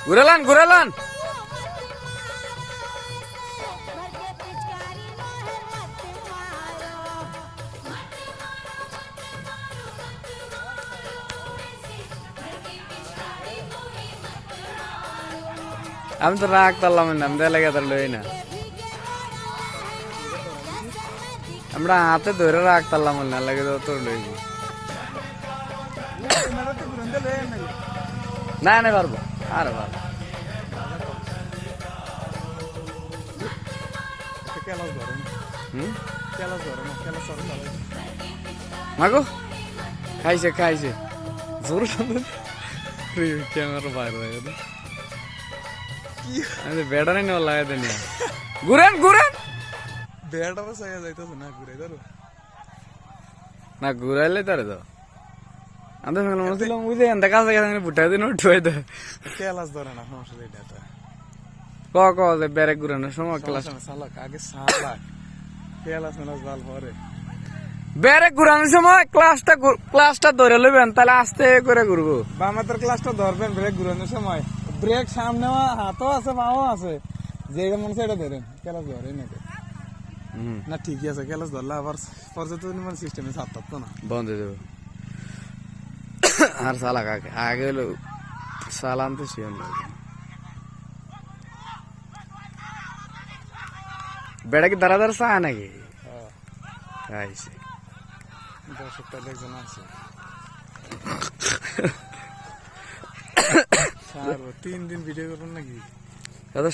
ঘুরালান ঘুরালান আমি তো রাগ তারলাম না আমি লেগে তার লই না আমরা হাতে ধরে রাগ তারলাম না লাগে তোর লই না না পারবো আরে পারবো মাগো খাইছে খাইছে জোর ক্যামেরা বাইরে লাগে বেড়ারে নেওয়া লাগাই দেন ঘুরেন ঘুরেন বেড়ারে সাইয়া যাইতেছে না ঘুরে ধরো না ঘুরাইলে তারে তো আমি তো মনে বুঝে দেখা যায় বুটা দিন উঠে দেয় ক্লাস ধরে না সমস্যা এটা ক বেড়ে ঘুরানোর সময় ক্লাস সালাক আগে সালাক ক্লাস মেলাস ভাল পরে বেড়ে ঘুরানোর সময় ক্লাসটা ধরে লইবেন তাহলে আস্তে করে ঘুরবো বামাতের ক্লাসটা ধরবেন ব্রেক ঘুরানোর সময় ব্রেক সামনে হাতও আছে পাও আছে যেটা মনে সেটা ধরেন ক্লাস ধরে নাকি না ঠিকই আছে ক্লাস ধরলে আবার পর্যটন সিস্টেমে সাত তো না বন্ধ দেবো আর সালাক আগে আগে সালান তো শিওন বেড়া কি দাঁড়া দাঁড়া চা নাকি খাইছে দর্শকটা একজন আছে 3 দিন ভিডিও করবেন নাকি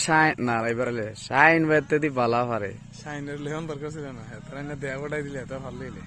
শাইন না এবারে শাইন বেতে দি বালা পারে শাইনের লেহন দরকার ছিল না তারা দেয়া ওটাই দিলে এত ভালো দিলে